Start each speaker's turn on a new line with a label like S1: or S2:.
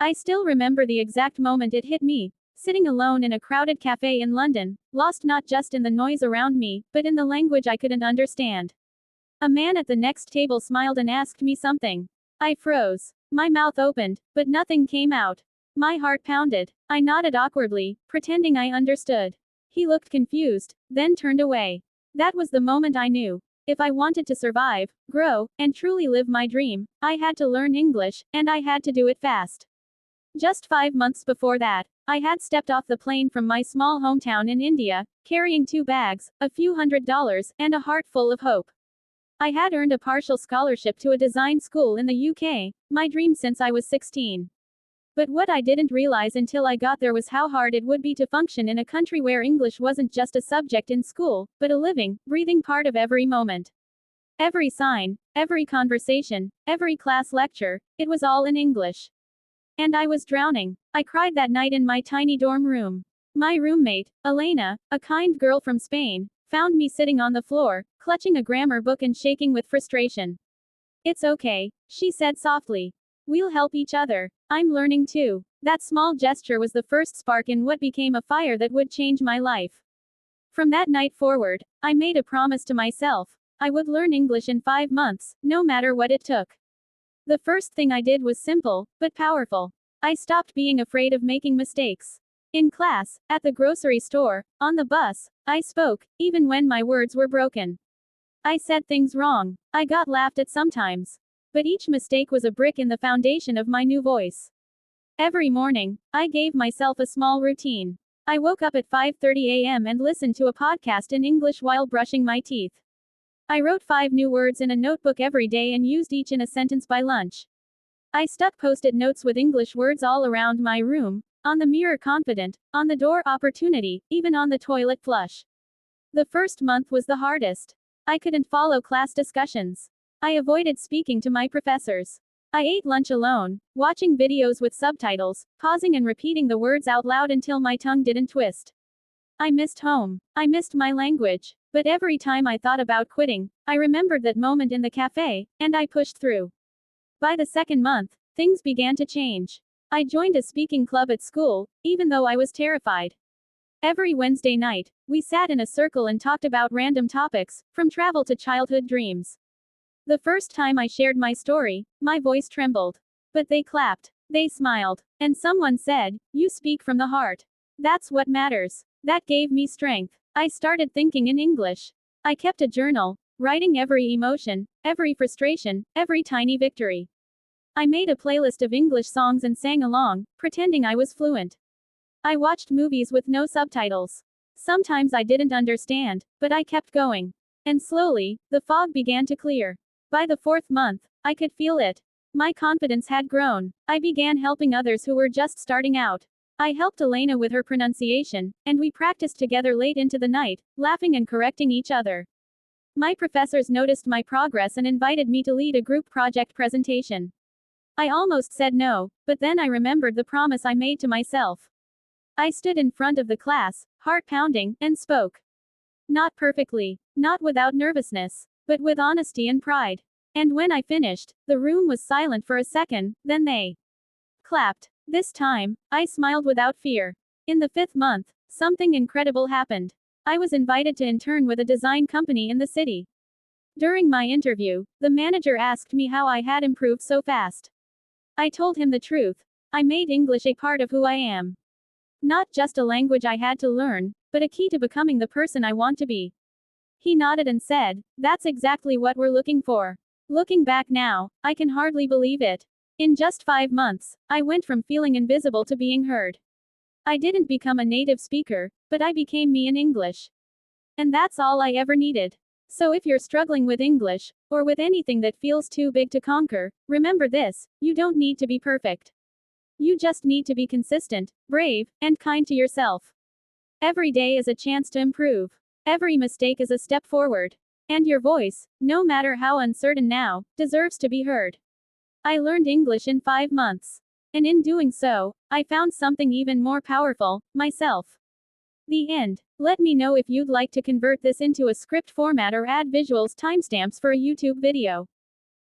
S1: I still remember the exact moment it hit me. Sitting alone in a crowded cafe in London, lost not just in the noise around me, but in the language I couldn't understand. A man at the next table smiled and asked me something. I froze. My mouth opened, but nothing came out. My heart pounded. I nodded awkwardly, pretending I understood. He looked confused, then turned away. That was the moment I knew. If I wanted to survive, grow, and truly live my dream, I had to learn English, and I had to do it fast. Just 5 months before that, I had stepped off the plane from my small hometown in India, carrying 2 bags, a few $100s, and a heart full of hope. I had earned a partial scholarship to a design school in the UK, my dream since I was 16. But what I didn't realize until I got there was how hard it would be to function in a country where English wasn't just a subject in school, but a living, breathing part of every moment. Every sign, every conversation, every class lecture, it was all in English. And I was drowning. I cried that night in my tiny dorm room. My roommate, Elena, a kind girl from Spain, found me sitting on the floor, clutching a grammar book and shaking with frustration. "It's okay," she said softly. "We'll help each other. I'm learning too." That small gesture was the first spark in what became a fire that would change my life. From that night forward, I made a promise to myself. I would learn English in 5 months, no matter what it took. The first thing I did was simple, but powerful. I stopped being afraid of making mistakes. In class, at the grocery store, on the bus, I spoke, even when my words were broken. I said things wrong. I got laughed at sometimes. But each mistake was a brick in the foundation of my new voice. Every morning, I gave myself a small routine. I woke up at 5:30 a.m. and listened to a podcast in English while brushing my teeth. I wrote 5 new words in a notebook every day and used each in a sentence by lunch. I stuck post-it notes with English words all around my room, on the mirror confident, on the door opportunity, even on the toilet flush. The first month was the hardest. I couldn't follow class discussions. I avoided speaking to my professors. I ate lunch alone, watching videos with subtitles, pausing and repeating the words out loud until my tongue didn't twist. I missed home. I missed my language. But every time I thought about quitting, I remembered that moment in the cafe, and I pushed through. By the second month, things began to change. I joined a speaking club at school, even though I was terrified. Every Wednesday night, we sat in a circle and talked about random topics, from travel to childhood dreams. The first time I shared my story, my voice trembled. But they clapped. They smiled. And someone said, "You speak from the heart. That's what matters." That gave me strength. I started thinking in English. I kept a journal, writing every emotion, every frustration, every tiny victory. I made a playlist of English songs and sang along, pretending I was fluent. I watched movies with no subtitles. Sometimes I didn't understand, but I kept going. And slowly, the fog began to clear. By the 4th month, I could feel it. My confidence had grown. I began helping others who were just starting out. I helped Elena with her pronunciation, and we practiced together late into the night, laughing and correcting each other. My professors noticed my progress and invited me to lead a group project presentation. I almost said no, but then I remembered the promise I made to myself. I stood in front of the class, heart pounding, and spoke. Not perfectly, not without nervousness, but with honesty and pride. And when I finished, the room was silent for a second, then they clapped. This time, I smiled without fear. In the 5th month, something incredible happened. I was invited to intern with a design company in the city. During my interview, the manager asked me how I had improved so fast. I told him the truth. I made English a part of who I am. Not just a language I had to learn, but a key to becoming the person I want to be. He nodded and said, "That's exactly what we're looking for." Looking back now, I can hardly believe it. In just 5 months, I went from feeling invisible to being heard. I didn't become a native speaker, but I became me in English. And that's all I ever needed. So if you're struggling with English, or with anything that feels too big to conquer, remember this: you don't need to be perfect. You just need to be consistent, brave, and kind to yourself. Every day is a chance to improve. Every mistake is a step forward. And your voice, no matter how uncertain now, deserves to be heard. I learned English in 5 months. And in doing so, I found something even more powerful, myself. The end. Let me know if you'd like to convert this into a script format or add visuals timestamps for a YouTube video.